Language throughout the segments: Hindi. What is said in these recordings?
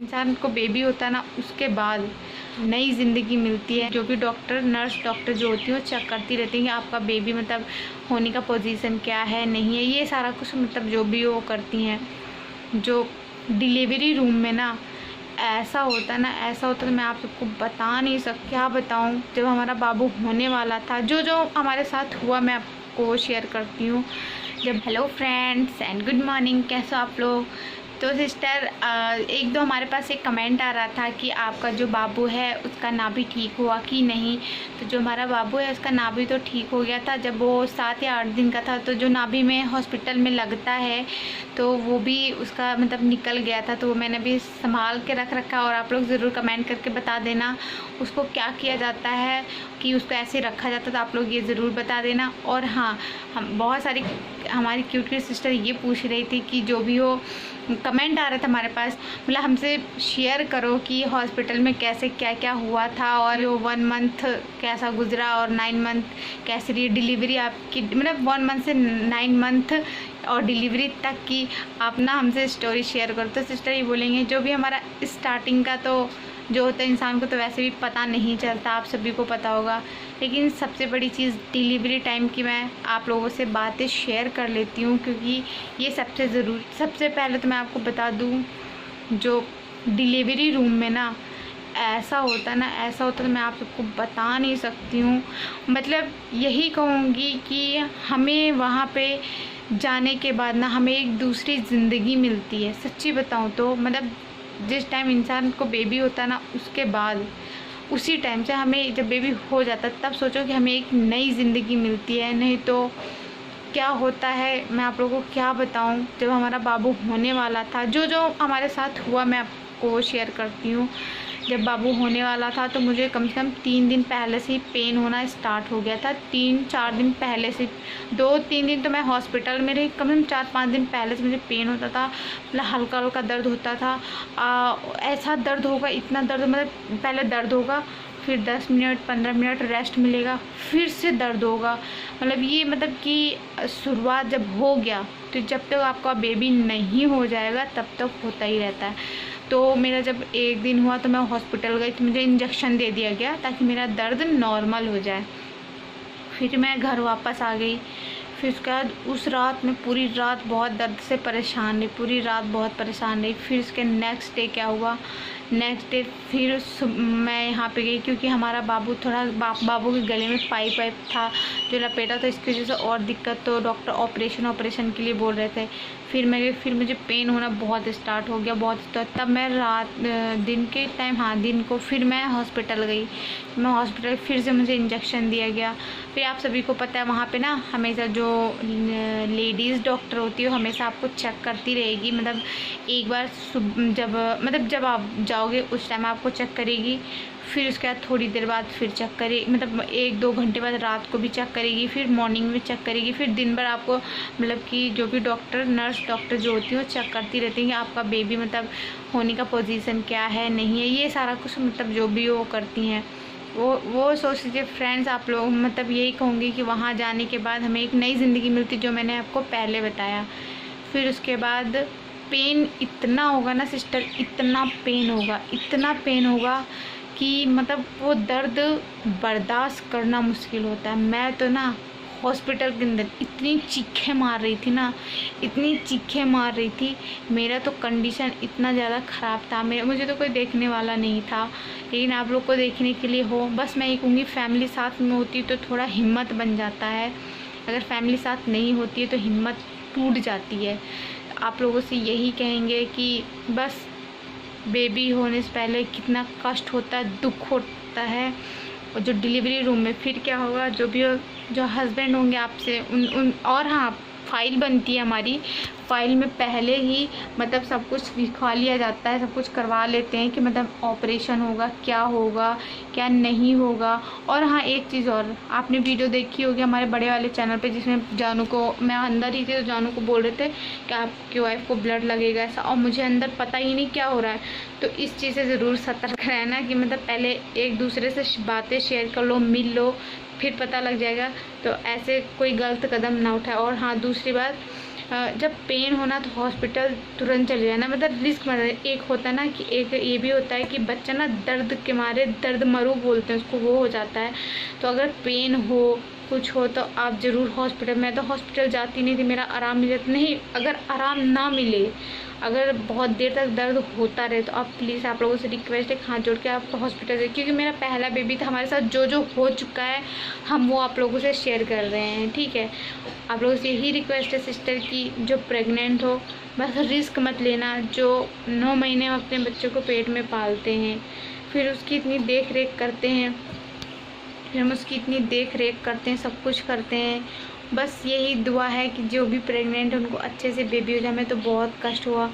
इंसान को बेबी होता है ना, उसके बाद नई ज़िंदगी मिलती है। जो भी डॉक्टर नर्स डॉक्टर जो होती है वो चेक करती रहती है कि आपका बेबी मतलब होने का पोजीशन क्या है, नहीं है, ये सारा कुछ मतलब जो भी वो करती हैं। जो डिलीवरी रूम में ना ऐसा होता तो मैं आप सबको बता नहीं सकती, क्या बताऊँ। जब हमारा बाबू होने वाला था, जो जो हमारे साथ हुआ मैं आपको शेयर करती हूँ। जब hello friends and good morning, कैसे हो आप लोग। तो सिस्टर, एक दो हमारे पास एक कमेंट आ रहा था कि आपका जो बाबू है उसका नाभि ठीक हुआ कि नहीं। तो जो हमारा बाबू है उसका नाभि तो ठीक हो गया था। जब वो 7 या 8 दिन का था तो जो नाभि में हॉस्पिटल में लगता है तो वो भी उसका मतलब निकल गया था। तो वो मैंने भी संभाल के रख रखा। और आप लोग ज़रूर कमेंट करके बता देना उसको क्या किया जाता है, कि उसको ऐसे रखा जाता, तो आप लोग ये ज़रूर बता देना। और हाँ, हम बहुत सारी हमारी क्यूट सिस्टर ये पूछ रही थी कि जो भी हो कमेंट आ रहा था हमारे पास, मतलब हमसे शेयर करो कि हॉस्पिटल में कैसे क्या क्या हुआ था, और वो 1 मंथ कैसा गुजरा और 9 मंथ कैसे रही डिलीवरी आपकी, मतलब 1 मंथ से 9 मंथ और डिलीवरी तक की आप ना हमसे स्टोरी शेयर करो। तो सिस्टर ये बोलेंगे जो भी हमारा स्टार्टिंग का तो जो होता है इंसान को तो वैसे भी पता नहीं चलता, आप सभी को पता होगा। लेकिन सबसे बड़ी चीज़ डिलीवरी टाइम की मैं आप लोगों से बातें शेयर कर लेती हूँ, क्योंकि ये सबसे पहले तो मैं आपको बता दूँ, जो डिलीवरी रूम में ना ऐसा होता तो मैं आप सबको बता नहीं सकती हूँ। मतलब यही कहूँगी कि हमें वहाँ पे जाने के बाद ना हमें एक दूसरी ज़िंदगी मिलती है। सच्ची बताऊँ तो मतलब जिस टाइम इंसान को बेबी होता है ना, उसके बाद उसी टाइम से हमें जब बेबी हो जाता है तब सोचो कि हमें एक नई ज़िंदगी मिलती है। नहीं तो क्या होता है मैं आप लोगों को क्या बताऊं। जब हमारा बाबू होने वाला था, जो जो हमारे साथ हुआ मैं आपको शेयर करती हूँ। जब बाबू होने वाला था तो मुझे कम से कम 3 दिन पहले से ही पेन होना स्टार्ट हो गया था। 3-4 दिन पहले से, 2-3 दिन तो मैं हॉस्पिटल में रही, कम से कम 4-5 दिन पहले से मुझे पेन होता था। मतलब हल्का हल्का दर्द होता था। ऐसा दर्द होगा, इतना दर्द, मतलब पहले दर्द होगा, फिर 10 मिनट 15 मिनट रेस्ट मिलेगा, फिर से दर्द होगा। मतलब ये मतलब कि शुरुआत जब हो गया तो जब तक आपका बेबी नहीं हो जाएगा तब तक होता ही रहता है। तो मेरा जब 1 दिन हुआ तो मैं हॉस्पिटल गई, तो मुझे इंजेक्शन दे दिया गया ताकि मेरा दर्द नॉर्मल हो जाए। फिर मैं घर वापस आ गई। फिर उसके बाद उस रात में पूरी रात बहुत दर्द से परेशान रही, पूरी रात बहुत परेशान रही। फिर उसके नेक्स्ट डे क्या हुआ, नेक्स्ट डे फिर मैं यहाँ पे गई, क्योंकि हमारा बाबू थोड़ा बाबू के गले में पाइप था जो लपेटा था, इसकी वजह से और दिक्कत, तो डॉक्टर ऑपरेशन के लिए बोल रहे थे। फिर मैं गई, फिर मुझे पेन होना बहुत स्टार्ट हो गया, बहुत स्टार्ट। तब मैं दिन के टाइम, हाँ दिन को, फिर मैं हॉस्पिटल गई। मैं हॉस्पिटल फिर से मुझे इंजेक्शन दिया गया। फिर आप सभी को पता है वहाँ पे ना हमेशा जो लेडीज़ डॉक्टर होती है वो हमेशा आपको चेक करती रहेगी। मतलब एक बार जब आप जाओगे उस टाइम आपको चेक करेगी, फिर उसके बाद थोड़ी देर बाद फिर चेक करेगी, मतलब 1-2 घंटे बाद रात को भी चेक करेगी, फिर मॉर्निंग में चेक करेगी, फिर दिन भर आपको मतलब कि जो भी नर्स डॉक्टर जो होती है वो चेक करती रहती है कि आपका बेबी मतलब होने का पोजीशन क्या है, नहीं है, ये सारा कुछ मतलब जो भी वो करती हैं। वो सोच लीजिए फ्रेंड्स, आप लोग मतलब यही कहूँगी कि वहाँ जाने के बाद हमें एक नई ज़िंदगी मिलती, जो मैंने आपको पहले बताया। फिर उसके बाद पेन इतना होगा ना सिस्टर, इतना पेन होगा कि मतलब वो दर्द बर्दाश्त करना मुश्किल होता है। मैं तो ना हॉस्पिटल के अंदर इतनी चीखें मार रही थी, मेरा तो कंडीशन इतना ज़्यादा ख़राब था। मुझे तो कोई देखने वाला नहीं था, लेकिन आप लोग को देखने के लिए हो। बस मैं ये कहूँगी फैमिली साथ में होती तो थोड़ा हिम्मत बन जाता है, अगर फैमिली साथ नहीं होती है तो हिम्मत टूट जाती है। आप लोगों से यही कहेंगे कि बस बेबी होने से पहले कितना कष्ट होता है, दुख होता है। और जो डिलीवरी रूम में फिर क्या होगा, जो भी जो हस्बैंड होंगे आपसे उन और हाँ, फाइल बनती है हमारी, फाइल में पहले ही मतलब सब कुछ लिखवा लिया जाता है, सब कुछ करवा लेते हैं कि मतलब ऑपरेशन होगा क्या नहीं होगा। और हाँ, एक चीज़ और, आपने वीडियो देखी होगी हमारे बड़े वाले चैनल पे जिसमें जानू को, मैं अंदर ही थी तो जानू को बोल रहे थे कि आपकी वाइफ को ब्लड लगेगा ऐसा, और मुझे अंदर पता ही नहीं क्या हो रहा है। तो इस चीज़ से ज़रूर सतर्क रहना कि मतलब पहले एक दूसरे से बातें शेयर कर लो, मिल लो, फिर पता लग जाएगा। तो ऐसे कोई गलत कदम ना उठाए। और हाँ, दूसरी बात, जब पेन होना तो हॉस्पिटल तुरंत चले जाना, मतलब रिस्क मत। एक होता है ना कि एक ये भी होता है कि बच्चा ना दर्द के मारे दर्द मरू बोलते हैं उसको, वो हो जाता है। तो अगर पेन हो कुछ हो तो आप ज़रूर हॉस्पिटल। मैं तो हॉस्पिटल जाती नहीं थी, मेरा आराम मिले नहीं, अगर आराम ना मिले, अगर बहुत देर तक दर्द होता रहे तो आप प्लीज़, आप लोगों से रिक्वेस्ट है, हाथ जोड़ के आप हॉस्पिटल जाइए, क्योंकि मेरा पहला बेबी था। हमारे साथ जो जो हो चुका है हम वो आप लोगों से शेयर कर रहे हैं, ठीक है। आप लोगों से यही रिक्वेस्ट है सिस्टर की जो प्रेग्नेंट हो बस रिस्क मत लेना। जो 9 महीने हम अपने बच्चों को पेट में पालते हैं, फिर उसकी इतनी देख रेख करते हैं, सब कुछ करते हैं। बस यही दुआ है कि जो भी प्रेग्नेंट है उनको अच्छे से बेबी हो जाए। हमें तो बहुत कष्ट हुआ,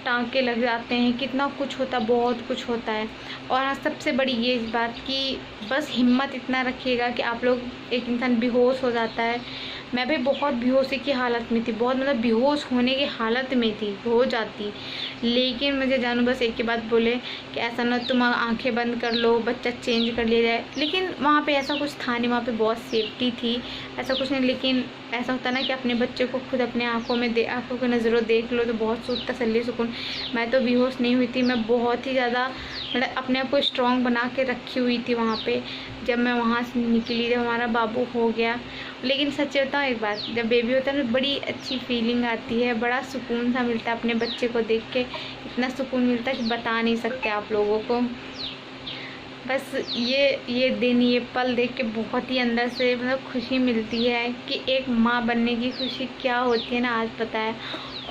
टाँके लग जाते हैं, कितना कुछ होता, बहुत कुछ होता है। और हाँ, सबसे बड़ी ये इस बात की बस हिम्मत इतना रखिएगा कि आप लोग, एक इंसान बेहोश हो जाता है। मैं भी बहुत बेहोशी की हालत में थी, बहुत मतलब बेहोश होने की हालत में थी, हो जाती। लेकिन मुझे जानू बस एक ही बात बोले कि ऐसा ना तुम आंखें बंद कर लो, बच्चा चेंज कर लिया जाए। लेकिन वहाँ पे ऐसा कुछ था नहीं, वहाँ पे बहुत सेफ्टी थी, ऐसा कुछ नहीं। लेकिन ऐसा होता ना कि अपने बच्चे को खुद अपने आँखों की नज़रों देख लो तो बहुत तसल्ली सुकून। मैं तो बेहोश नहीं हुई थी, मैं बहुत ही ज़्यादा मतलब अपने आप को स्ट्रॉन्ग बना के रखी हुई थी वहाँ पे। जब मैं वहाँ से निकली, जब हमारा बाबू हो गया। लेकिन सच बताऊँ एक बात, जब बेबी होता है ना बड़ी अच्छी फीलिंग आती है, बड़ा सुकून सा मिलता है अपने बच्चे को देख के, इतना सुकून मिलता है कि बता नहीं सकते आप लोगों को। बस ये दिन, ये पल देख के बहुत ही अंदर से मतलब खुशी मिलती है कि एक माँ बनने की खुशी क्या होती है ना, आज पता है।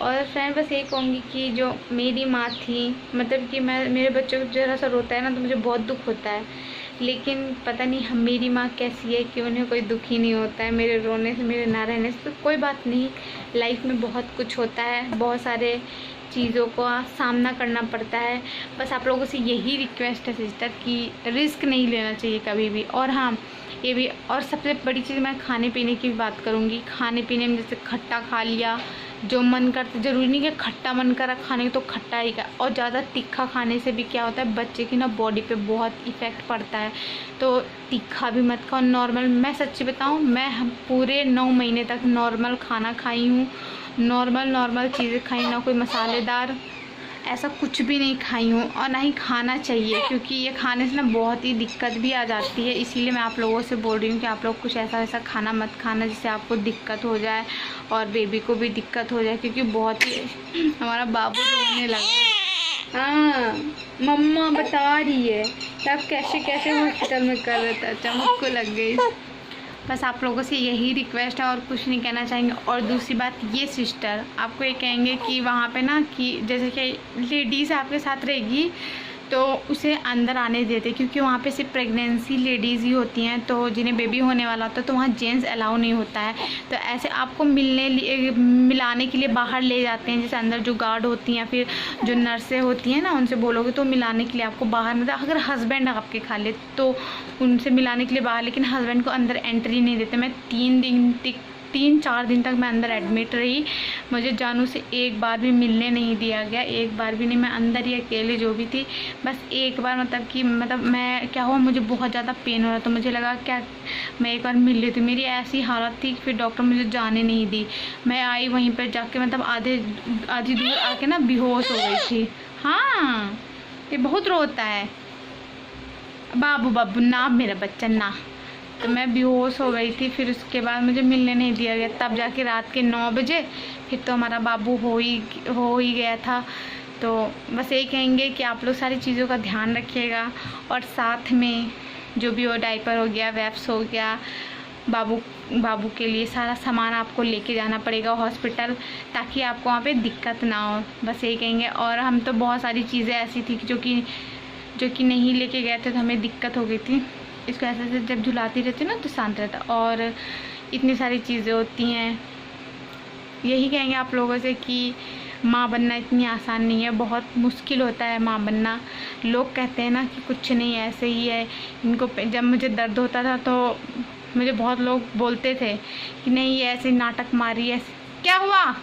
और फ्रेंड बस यही कहूँगी कि जो मेरी माँ थी, मतलब कि मेरे बच्चों को ज़रा सा रोता है ना तो मुझे बहुत दुख होता है। लेकिन पता नहीं हम, मेरी माँ कैसी है कि उन्हें कोई दुख ही नहीं होता है मेरे रोने से, मेरे ना रहने से। तो कोई बात नहीं, लाइफ में बहुत कुछ होता है, बहुत सारे चीज़ों का सामना करना पड़ता है। बस आप लोगों से यही रिक्वेस्ट है सिस्टर कि रिस्क नहीं लेना चाहिए कभी भी। और हाँ, ये भी, और सबसे बड़ी चीज़ मैं खाने पीने की भी बात करूँगी। खाने पीने में जैसे खट्टा खा लिया, जो मन करता, ज़रूरी नहीं कि खट्टा मन करा खाने तो खट्टा ही का। और ज़्यादा तीखा खाने से भी क्या होता है, बच्चे की ना बॉडी पे बहुत इफ़ेक्ट पड़ता है। तो तीखा भी मत खाओ, नॉर्मल। मैं सच्ची बताऊँ, मैं पूरे 9 महीने तक नॉर्मल खाना खाई हूँ, नॉर्मल चीज़ें खाई, ना कोई मसालेदार ऐसा कुछ भी नहीं खाई हूँ। और ना ही खाना चाहिए, क्योंकि ये खाने से ना बहुत ही दिक्कत भी आ जाती है। इसीलिए मैं आप लोगों से बोल रही हूँ कि आप लोग कुछ ऐसा खाना मत खाना जिससे आपको दिक्कत हो जाए और बेबी को भी दिक्कत हो जाए, क्योंकि बहुत ही हमारा बाबू रोने लगा। हाँ, मम्मा बता रही है कि आप कैसे हॉस्पिटल में कर रहे थे, चमक को लग गई। बस आप लोगों से यही रिक्वेस्ट है और कुछ नहीं कहना चाहेंगे। और दूसरी बात ये सिस्टर, आपको ये कहेंगे कि वहाँ पे ना कि जैसे कि लेडीज़ आपके साथ रहेगी तो उसे अंदर आने देते, क्योंकि वहाँ पे सिर्फ प्रेगनेंसी लेडीज़ ही होती हैं, तो जिन्हें बेबी होने वाला होता है तो वहाँ जेंट्स अलाउ नहीं होता है। तो ऐसे आपको मिलाने के लिए बाहर ले जाते हैं, जैसे अंदर जो गार्ड होती हैं, फिर जो नर्सें होती हैं ना, उनसे बोलोगे तो मिलाने के लिए आपको बाहर, मतलब अगर हस्बैंड आपके खा ले तो उनसे मिलाने के लिए बाहर, लेकिन हस्बैंड को अंदर एंट्री नहीं देते। मैं 3-4 दिन तक मैं अंदर एडमिट रही, मुझे जानू से एक बार भी मिलने नहीं दिया गया, एक बार भी नहीं। मैं अंदर ही अकेले जो भी थी, बस एक बार मतलब मैं क्या हुआ, मुझे बहुत ज़्यादा पेन हो रहा, तो मुझे लगा क्या मैं एक बार मिल ली थी। मेरी ऐसी हालत थी, फिर डॉक्टर मुझे जाने नहीं दी। मैं आई वहीं पर जाके, मतलब आधी दूर आके ना बेहोश हो गई थी। हाँ, ये बहुत रोता है, बाबू ना मेरा बच्चा ना। तो मैं बेहोश हो गई थी, फिर उसके बाद मुझे मिलने नहीं दिया गया। तब जाके रात के 9 बजे फिर तो हमारा बाबू हो ही गया था। तो बस यही कहेंगे कि आप लोग सारी चीज़ों का ध्यान रखिएगा, और साथ में जो भी हो, डायपर हो गया, वैप्स हो गया, बाबू के लिए सारा सामान आपको लेके जाना पड़ेगा हॉस्पिटल, ताकि आपको वहाँ पे दिक्कत ना हो। बस यही कहेंगे। और हम तो बहुत सारी चीज़ें ऐसी थी जो कि नहीं लेके गए थे, तो हमें दिक्कत हो गई थी। इसको ऐसे जब झुलाती रहती ना तो शांत रहता। और इतनी सारी चीज़ें होती हैं। यही कहेंगे आप लोगों से कि माँ बनना इतनी आसान नहीं है, बहुत मुश्किल होता है माँ बनना। लोग कहते हैं ना कि कुछ नहीं, ऐसे ही है इनको। जब मुझे दर्द होता था तो मुझे बहुत लोग बोलते थे कि नहीं ये ऐसे नाटक मारी है। क्या हुआ,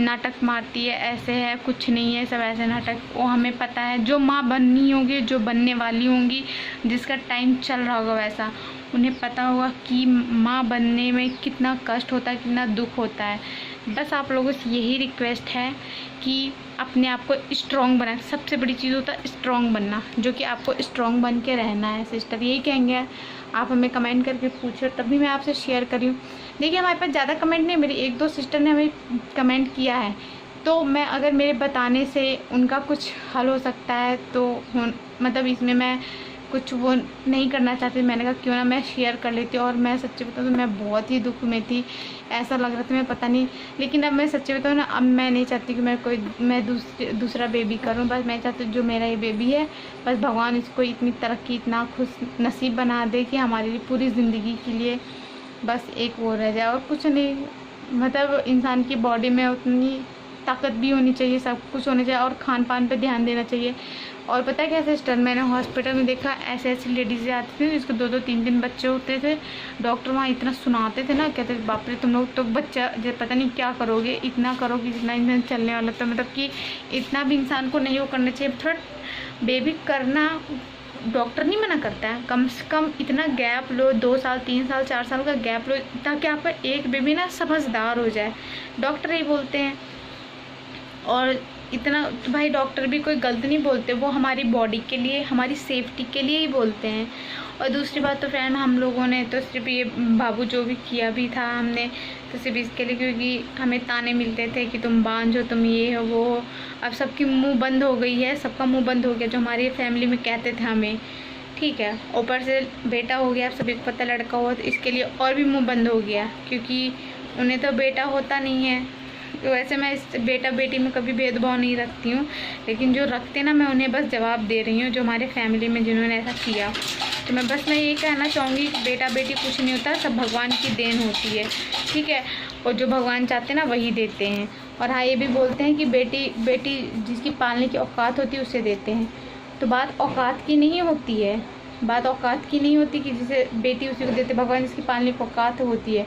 नाटक मारती है, ऐसे है, कुछ नहीं है, सब ऐसे नाटक। वो हमें पता है, जो माँ बननी होगी, जो बनने वाली होंगी, जिसका टाइम चल रहा होगा वैसा, उन्हें पता होगा कि माँ बनने में कितना कष्ट होता है, कितना दुख होता है। बस आप लोगों से यही रिक्वेस्ट है कि अपने आप को स्ट्रॉन्ग बनाए। सबसे बड़ी चीज़ होता है स्ट्रॉन्ग बनना, जो कि आपको स्ट्रॉन्ग बन के रहना है सिस्टर। यही कहेंगे, आप हमें कमेंट करके पूछो तभी मैं आपसे शेयर करी हूँ। देखिए हमारे पास ज़्यादा कमेंट नहीं, मेरी 1-2 सिस्टर ने हमें कमेंट किया है, तो मैं अगर मेरे बताने से उनका कुछ हल हो सकता है तो मतलब इसमें मैं कुछ वो नहीं करना चाहती। मैंने कहा क्यों ना मैं शेयर कर लेती हूँ। और मैं सच्ची बताऊँ तो मैं बहुत ही दुख में थी, ऐसा लग रहा था मैं पता नहीं, लेकिन अब मैं सच्ची बताऊँ ना, अब मैं नहीं चाहती कि मैं दूसरा बेबी करूँ। बस मैं चाहती हूँ जो मेरा ये बेबी है, बस भगवान इसको इतनी तरक्की, इतना खुश नसीब बना दे कि हमारे लिए पूरी ज़िंदगी के लिए बस एक वो रह जाए और कुछ नहीं। मतलब इंसान की बॉडी में उतनी ताकत भी होनी चाहिए, सब कुछ होना चाहिए और खान पान पे ध्यान देना चाहिए। और पता है क्या सिस्टर, मैंने हॉस्पिटल में देखा ऐसे लेडीज़ें आती थी जिसको 2-2 3-3 बच्चे होते थे। डॉक्टर वहाँ इतना सुनाते थे ना, कहते थे बाप रे तुम लोग तो बच्चा पता नहीं क्या करोगे, इतना करोगे जितना इंसान चलने वाला। तो मतलब कि इतना भी इंसान को नहीं वो करना चाहिए। थोड़ा बेबी करना डॉक्टर नहीं मना करता है, कम से कम इतना गैप लो, 2 साल 3 साल 4 साल का गैप लो, ताकि आपका एक बेबी ना समझदार हो जाए। डॉक्टर यही बोलते हैं। और इतना तो भाई डॉक्टर भी कोई गलत नहीं बोलते, वो हमारी बॉडी के लिए, हमारी सेफ्टी के लिए ही बोलते हैं। और दूसरी बात तो फ्रेंड, हम लोगों ने तो सिर्फ ये बाबू जो भी किया भी था हमने तो सिर्फ इसके लिए, क्योंकि हमें ताने मिलते थे कि तुम बांझ हो, तुम ये हो वो हो। अब सबकी मुंह बंद हो गई है, सबका मुंह बंद हो गया जो हमारी फैमिली में कहते थे हमें, ठीक है। ऊपर से बेटा हो गया, अब सभी को पता लड़का हुआ, तो इसके लिए और भी मुँह बंद हो गया, क्योंकि उन्हें तो बेटा होता नहीं है। तो वैसे मैं इस बेटा बेटी में कभी भेदभाव नहीं रखती हूँ, लेकिन जो रखते ना मैं उन्हें बस जवाब दे रही हूँ, जो हमारे फैमिली में जिन्होंने ऐसा किया। तो मैं यही कहना चाहूँगी कि बेटा बेटी कुछ नहीं होता, सब भगवान की देन होती है, ठीक है। और जो भगवान चाहते हैं ना वही देते हैं। और हाँ, ये भी बोलते हैं कि बेटी जिसकी पालने की औकात होती है उसे देते हैं। तो बात औकात की नहीं होती है, बात औकात की नहीं होती कि जिसे बेटी उसी को देते, भगवान जिसकी पालने की औकात होती है।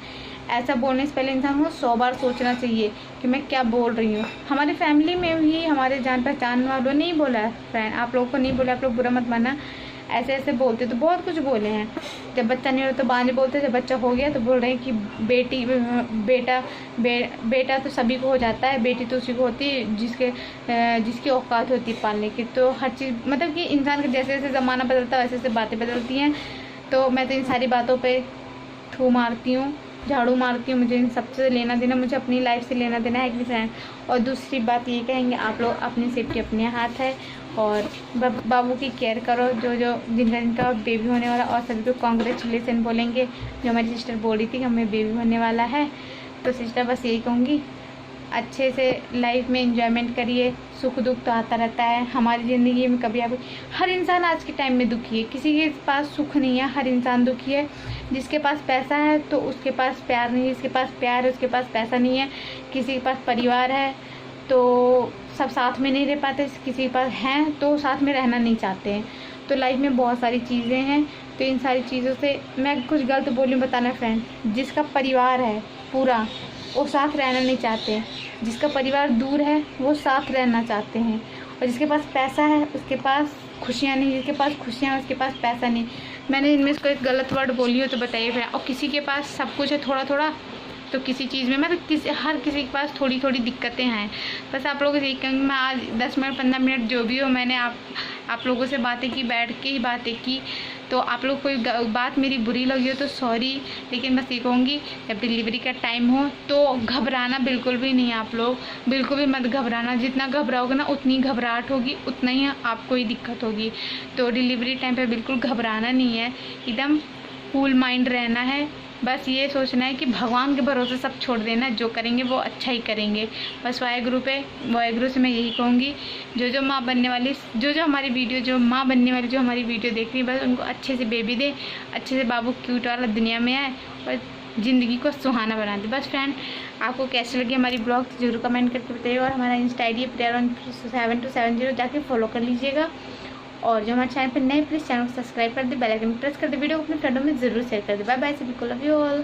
ऐसा बोलने से पहले इंसान को 100 बार सोचना चाहिए कि मैं क्या बोल रही हूँ। हमारी फैमिली में भी हमारे जान पहचान वालों नहीं बोला है फ्रेंड, आप लोगों को नहीं बोला, आप लोग बुरा मत मानना। ऐसे बोलते तो बहुत कुछ बोले हैं। जब बच्चा नहीं हो तो बांझ बोलते, जब बच्चा हो गया तो बोल रहे हैं कि बेटा तो सभी को हो जाता है, बेटी तो उसी को होती है जिसकी औकात होती है पालने की। तो हर चीज़ मतलब कि इंसान का जैसे जैसे ज़माना बदलता है वैसे वैसे बातें बदलती हैं। तो मैं तो इन सारी बातों पर थू मारती हूँ, झाड़ू मारती हूँ। मुझे इन सबसे लेना देना, मुझे अपनी लाइफ से लेना देना है कि फ्रेंड। और दूसरी बात ये कहेंगे, आप लोग अपनी सेफ्टी अपने हाथ है और बाबू की केयर करो, जिनका बेबी होने वाला। और सभी को कॉन्ग्रेचुलेसन बोलेंगे, जो हमारी सिस्टर बोल रही थी कि हमें बेबी होने वाला है। तो सिस्टर बस यही कहूँगी, अच्छे से लाइफ में एंजॉयमेंट करिए। सुख दुख तो आता रहता है हमारी ज़िंदगी में, कभी आप हर इंसान आज के टाइम में दुखी है, किसी के पास सुख नहीं है, हर इंसान दुखी है। जिसके पास पैसा है तो उसके पास प्यार नहीं है, जिसके पास प्यार है उसके पास पैसा नहीं है। किसी के पास परिवार है तो सब साथ में नहीं रह पाते, किसी के पास हैं तो साथ में रहना नहीं चाहते हैं। तो लाइफ में बहुत सारी चीज़ें हैं, तो इन सारी चीज़ों से मैं कुछ गलत बोलूँ बताना फ्रेंड। जिसका परिवार है पूरा वो साथ रहना नहीं चाहते, जिसका परिवार दूर है वो साथ रहना चाहते हैं। और जिसके पास पैसा है उसके पास खुशियाँ नहीं, जिसके पास खुशियाँ हैं उसके पास पैसा नहीं। मैंने इनमें से कोई गलत वर्ड बोली हो तो बताइए फिर। और किसी के पास सब कुछ है थोड़ा थोड़ा, तो किसी चीज़ में मतलब हर किसी के पास थोड़ी थोड़ी दिक्कतें हैं। बस आप लोगों से यही कहूँगी, मैं आज 10 मिनट 15 मिनट जो भी हो मैंने आप लोगों से बातें की, बैठ के ही बातें की। तो आप लोग कोई बात मेरी बुरी लगी हो तो सॉरी, लेकिन बस ये कहूँगी जब डिलीवरी का टाइम हो तो घबराना बिल्कुल भी नहीं, आप लोग बिल्कुल भी मत घबराना। जितना घबराओगे ना उतनी घबराहट होगी, उतना ही आपको ही दिक्कत होगी। तो डिलीवरी टाइम पे बिल्कुल घबराना नहीं है, एकदम कूल माइंड रहना है। बस ये सोचना है कि भगवान के भरोसे सब छोड़ देना, जो करेंगे वो अच्छा ही करेंगे। बस वाहेगुरु से मैं यही कहूँगी, जो माँ बनने वाली, जो हमारी वीडियो, जो माँ बनने वाली जो हमारी वीडियो देख रही है, बस उनको अच्छे से बेबी दे, अच्छे से बाबू क्यूट वाला दुनिया में आए और ज़िंदगी को सुहाना बना दे। बस फ्रेंड, आपको कैसे लगी हमारी ब्लॉग जरूर कमेंट करके बताइए। और हमारा इंस्टा आई डी prayer7270 जाके फॉलो कर लीजिएगा। और जो हमारे चैनल पर नए, प्लीज़ चैनल को सब्सक्राइब कर दे, बेल आइकन प्रेस कर दे, वीडियो को अपने फ्रेंडों में ज़रूर शेयर कर दे। बाय बाय, सभी को लव यू ऑल।